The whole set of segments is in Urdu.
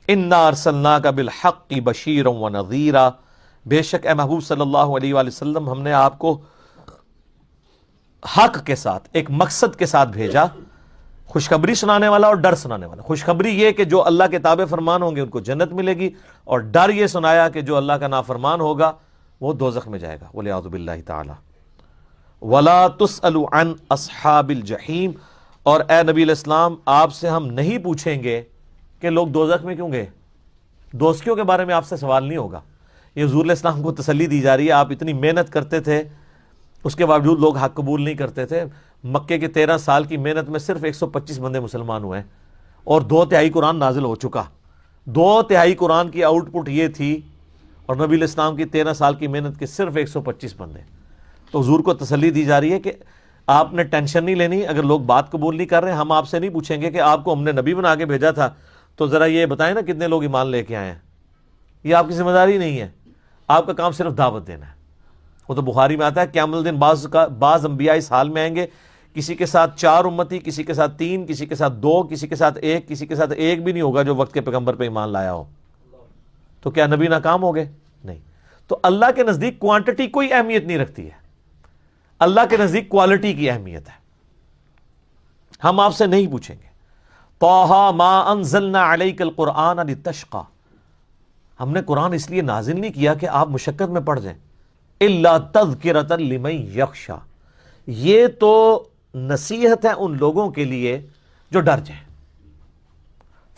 انا ارسلناک بالحق بشیرا ونذیرا، بے شک اے محبوب صلی اللہ علیہ وآلہ وسلم ہم نے آپ کو حق کے ساتھ، ایک مقصد کے ساتھ بھیجا، خوشخبری سنانے والا اور ڈر سنانے والا۔ خوشخبری یہ کہ جو اللہ کے تابع فرمان ہوں گے ان کو جنت ملے گی، اور ڈر یہ سنایا کہ جو اللہ کا نافرمان ہوگا وہ دوزخ میں جائے گا، والعیاذ باللہ تعالی۔ وَلَا تُسْأَلُ عَنْ أَصْحَابِ الْجَحِيمِ، اور اے نبی علیہ السلام آپ سے ہم نہیں پوچھیں گے کہ لوگ دوزخ میں کیوں گئے، دوزخیوں کے بارے میں آپ سے سوال نہیں ہوگا۔ یہ حضور علیہ السلام کو تسلی دی جا رہی ہے، آپ اتنی محنت کرتے تھے اس کے باوجود لوگ حق قبول نہیں کرتے تھے۔ مکے کے 13 سال کی محنت میں صرف 125 بندے مسلمان ہوئے ہیں، اور 2/3 قرآن نازل ہو چکا۔ 2/3 قرآن کی آؤٹ پٹ یہ تھی، اور نبی علیہ السلام کی 13 سال کی محنت کے صرف 125 بندے۔ تو حضور کو تسلی دی جا رہی ہے کہ آپ نے ٹینشن نہیں لینی، اگر لوگ بات قبول نہیں کر رہے ہیں ہم آپ سے نہیں پوچھیں گے کہ آپ کو ہم نے نبی بنا کے بھیجا تھا تو ذرا یہ بتائیں نا کتنے لوگ ایمان لے کے آئے ہیں۔ یہ آپ کی ذمہ داری نہیں ہے، آپ کا کام صرف دعوت دینا ہے۔ وہ تو بخاری میں آتا ہے قیامت الدین بعض انبیاء اس حال میں آئیں گے، کسی کے ساتھ 4 امتی، کسی کے ساتھ 3، کسی کے ساتھ 2، کسی کے ساتھ 1، کسی کے ساتھ 1 بھی نہیں ہوگا جو وقت کے پیغمبر پہ ایمان لایا ہو۔ تو کیا نبی ناکام ہو گئے؟ نہیں۔ تو اللہ کے نزدیک کوانٹٹی کوئی اہمیت نہیں رکھتی ہے، اللہ کے نزدیک کوالٹی کی اہمیت ہے۔ ہم آپ سے نہیں پوچھیں گے۔ طٰہٰ مَا أَنزَلْنَا عَلَيْكَ الْقُرْآنَ لِتَشْقَىٰ، ہم نے قرآن اس لیے نازل نہیں کیا کہ آپ مشقت میں پڑ جائیں۔ إِلَّا تَذْكِرَةً لِمَن يَخْشَىٰ، یہ تو نصیحت ہے ان لوگوں کے لیے جو ڈر جائیں۔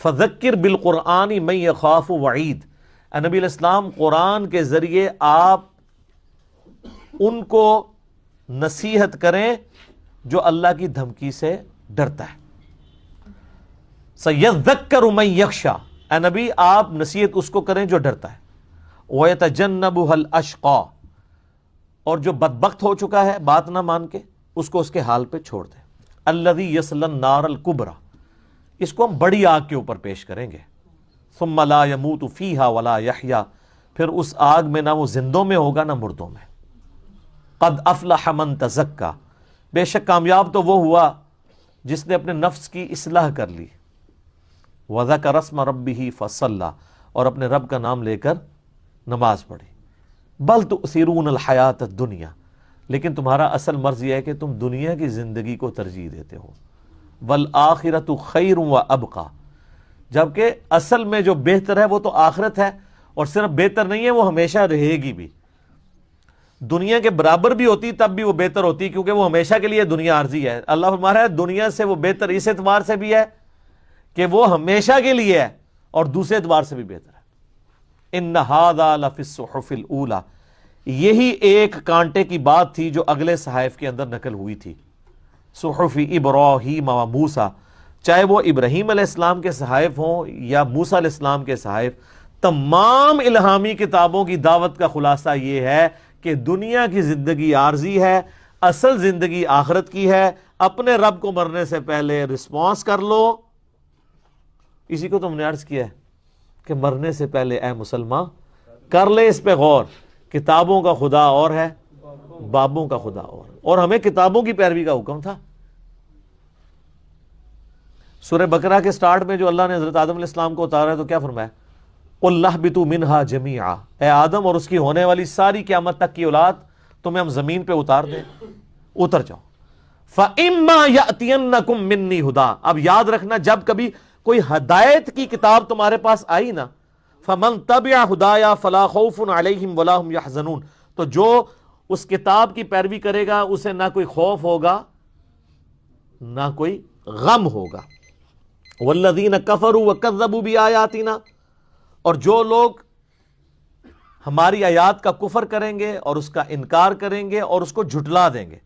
فَذَكِّرْ بِالْقُرْآنِ مَن يَخَافُ وَعِيدٍ، اے نبی علیہ السلام قرآن کے ذریعے آپ ان کو نصیحت کریں جو اللہ کی دھمکی سے ڈرتا ہے۔ سَيَذَّكَّرُ مَن يَخْشَىٰ، اے نبی آپ نصیحت اس کو کریں جو ڈرتا ہے۔ وَيَتَجَنَّبُهَا الْأَشْقَىٰ، اور جو بدبخت ہو چکا ہے بات نہ مان کے اس کو اس کے حال پہ چھوڑ دیں۔ الَّذِي يَصْلَى النَّارَ الْكُبْرىٰ، اس کو ہم بڑی آگ کے اوپر پیش کریں گے۔ ثُمَّ لَا يَمُوتُ فِيهَا وَلَا يَحْيَىٰ، پھر اس آگ میں نہ وہ زندوں میں ہوگا نہ مردوں میں۔ قَدْ أَفْلَحَ مَن تَزَكَّىٰ، بے شک کامیاب تو وہ ہوا جس نے اپنے نفس کی اصلاح کر لی۔ وَذَكَرَ اسْمَ رَبِّهِ فَصَلَّىٰ، اور اپنے رب کا نام لے کر نماز پڑھی۔ بل تؤثرون الحیات الدنیا، لیکن تمہارا اصل مرض یہ ہے کہ تم دنیا کی زندگی کو ترجیح دیتے ہو۔ والآخرۃ خیر وابقیٰ، جبکہ اصل میں جو بہتر ہے وہ تو آخرت ہے، اور صرف بہتر نہیں ہے وہ ہمیشہ رہے گی بھی۔ دنیا کے برابر بھی ہوتی تب بھی وہ بہتر ہوتی، کیونکہ وہ ہمیشہ کے لیے دنیا عارضی ہے۔ اللہ فرما رہا ہے دنیا سے وہ بہتر اس اعتبار سے بھی ہے کہ وہ ہمیشہ کے لیے ہے، اور دوسرے اعتبار سے بھی بہتر ہے۔ ان ھذا لفی الصحف الاولیٰ، یہی ایک کانٹے کی بات تھی جو اگلے صحائف کے اندر نقل ہوئی تھی۔ صحف ابراہیم و موسیٰ، چاہے وہ ابراہیم علیہ السلام کے صحائف ہوں یا موسیٰ علیہ السلام کے صحائف، تمام الہامی کتابوں کی دعوت کا خلاصہ یہ ہے کہ دنیا کی زندگی عارضی ہے، اصل زندگی آخرت کی ہے۔ اپنے رب کو مرنے سے پہلے رسپانس کر لو۔ اسی کو تم نے عرض کیا ہے کہ مرنے سے پہلے اے مسلمان کر لے اس پہ غور، کتابوں کا خدا اور ہے، بابوں کا خدا اور ہمیں کتابوں کی پیروی کا حکم تھا۔ سورہ بقرہ کے سٹارٹ میں جو اللہ نے حضرت آدم علیہ السلام کو اتارا ہے تو کیا فرمایا؟ قُلْ اهْبِطُوا مِنْهَا جَمِيعًا، اے آدم اور اس کی ہونے والی ساری قیامت تک کی اولاد تمہیں ہم زمین پہ اتار دیں، اتر جاؤ۔ فَإِمَّا يَأْتِيَنَّكُم مِّنِّي هُدًى، اب یاد رکھنا جب کبھی کوئی ہدایت کی کتاب تمہارے پاس آئی نا، فَمَن تَبِعَ هُدَايَا فَلَا خَوْفٌ عَلَيْهِمْ وَلَا هُمْ يَحْزَنُونَ، تو جو اس کتاب کی پیروی کرے گا اسے نہ کوئی خوف ہوگا نہ کوئی غم ہوگا۔ وَالَّذِينَ كَفَرُوا وَكَذَّبُوا بِآيَاتِنَا، اور جو لوگ ہماری آیات کا کفر کریں گے اور اس کا انکار کریں گے اور اس کو جھٹلا دیں گے،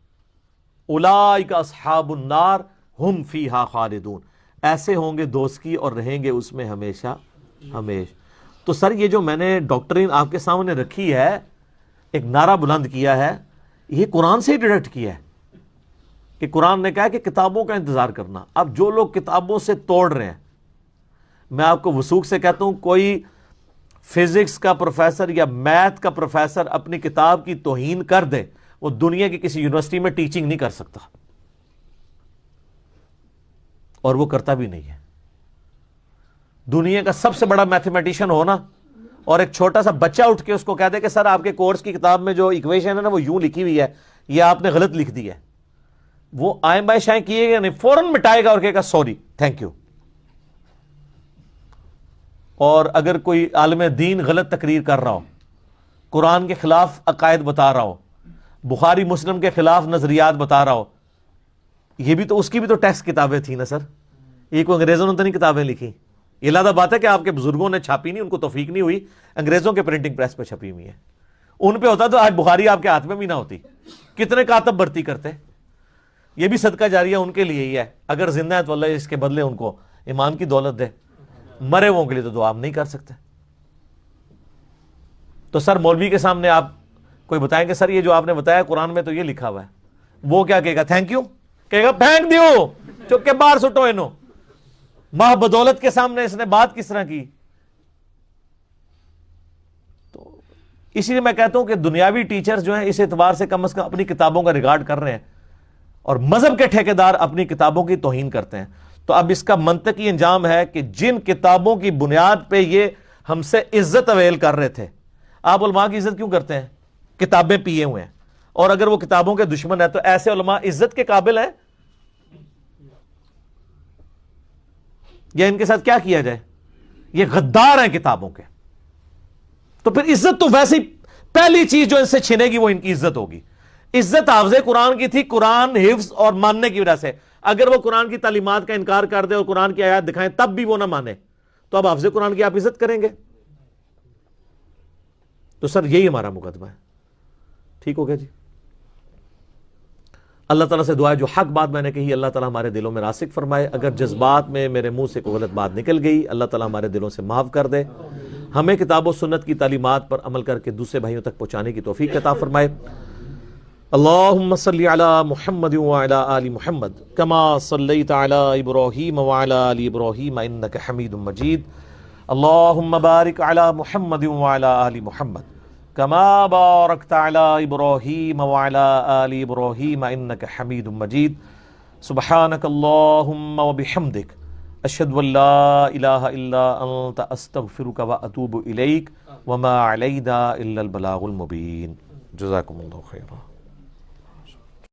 اولئک اصحاب النار ہم فیہا خالدون، ایسے ہوں گے دوزخی اور رہیں گے اس میں ہمیشہ ہمیشہ۔ تو سر یہ جو میں نے ڈاکٹرین آپ کے سامنے رکھی ہے، ایک نعرہ بلند کیا ہے، یہ قرآن سے ہی ڈائریکٹ کیا ہے کہ قرآن نے کہا کہ کتابوں کا انتظار کرنا۔ اب جو لوگ کتابوں سے توڑ رہے ہیں، میں آپ کو وثوق سے کہتا ہوں کوئی فزکس کا پروفیسر یا میتھ کا پروفیسر اپنی کتاب کی توہین کر دے، وہ دنیا کی کسی یونیورسٹی میں ٹیچنگ نہیں کر سکتا، اور وہ کرتا بھی نہیں ہے۔ دنیا کا سب سے بڑا میتھمیٹیشین ہونا اور ایک چھوٹا سا بچہ اٹھ کے اس کو کہہ دے کہ سر آپ کے کورس کی کتاب میں جو ایکویشن ہے نا وہ یوں لکھی ہوئی ہے، یہ آپ نے غلط لکھ دی ہے، وہ آئیں بائیں شائیں کیے گا نہیں، فوراً مٹائے گا اور کہے گا سوری، تھینک یو۔ اور اگر کوئی عالم دین غلط تقریر کر رہا ہو، قرآن کے خلاف عقائد بتا رہا ہو، بخاری مسلم کے خلاف نظریات بتا رہا ہو، یہ بھی تو اس کی بھی تو ٹیکسٹ کتابیں تھیں نا سر، یہ کوئی انگریزوں نے تو نہیں کتابیں لکھی، یہ لادہ بات ہے کہ آپ کے بزرگوں نے چھاپی نہیں، ان کو توفیق نہیں ہوئی، انگریزوں کے پرنٹنگ پریس پہ چھپی ہوئی ہے، ان پہ ہوتا تو آج بخاری آپ کے ہاتھ میں بھی نہ ہوتی، کتنے کاتب بھرتی کرتے۔ یہ بھی صدقہ جاریہ ان کے لیے ہی ہے، اگر زندہ ہے تو اللہ اس کے بدلے ان کو ایمان کی دولت دے، مرے وہ کے لیے تو دعا ہم نہیں کر سکتے۔ تو سر مولوی کے سامنے آپ کوئی بتائیں کہ سر یہ جو آپ نے بتایا قرآن میں تو یہ لکھا ہوا ہے، وہ کیا کہے گا؟ تھینک یو کہے گا، پھینک دیو چک کے باہر سٹو انو، ماہ بدولت کے سامنے اس نے بات کس طرح کی۔ تو اسی لیے میں کہتا ہوں کہ دنیاوی ٹیچر جو ہیں اس اعتبار سے کم از کم اپنی کتابوں کا ریکارڈ کر رہے ہیں، اور مذہب کے ٹھیکیدار اپنی کتابوں کی توہین کرتے ہیں۔ تو اب اس کا منطقی انجام ہے کہ جن کتابوں کی بنیاد پہ یہ ہم سے عزت اویل کر رہے تھے، آپ علماء کی عزت کیوں کرتے ہیں؟ کتابیں پیے ہوئے ہیں، اور اگر وہ کتابوں کے دشمن ہیں تو ایسے علماء عزت کے قابل ہیں یا ان کے ساتھ کیا کیا جائے؟ یہ غدار ہیں کتابوں کے، تو پھر عزت تو ویسے ہی پہلی چیز جو ان سے چھنے گی وہ ان کی عزت ہوگی۔ عزت حافظ قرآن کی تھی، قرآن حفظ اور ماننے کی وجہ سے۔ اگر وہ قرآن کی تعلیمات کا انکار کر دے اور قرآن کی آیات دکھائیں تب بھی وہ نہ مانے، تو اب حافظ قرآن کی آپ عزت کریں گے؟ تو سر یہی ہمارا مقدمہ ہے۔ ٹھیک ہو گیا جی؟ اللہ تعالیٰ سے دعا ہے جو حق بات میں نے کہی اللہ تعالیٰ ہمارے دلوں میں راسخ فرمائے، اگر جذبات میں میرے منہ سے کوئی غلط بات نکل گئی اللہ تعالیٰ ہمارے دلوں سے معاف کر دے، ہمیں کتاب و سنت کی تعلیمات پر عمل کر کے دوسرے بھائیوں تک پہنچانے کی توفیق عطا فرمائے۔ اللہم صلی علی محمد وعلی آل محمد کما صلیت علی ابراہیم وعلی آل ابراہیم انک حمید مجید، اللہم بارک علی محمد وعلی آل محمد کما بارکت علی ابراہیم وعلی آل ابراہیم انک حمید مجید، سبحانک اللہم وبحمدک اشہد ان لا الہ الا انت استغفرک واتوب الیک وما علینا الا البلاغ المبین۔ جزاکم اللہ خیرا۔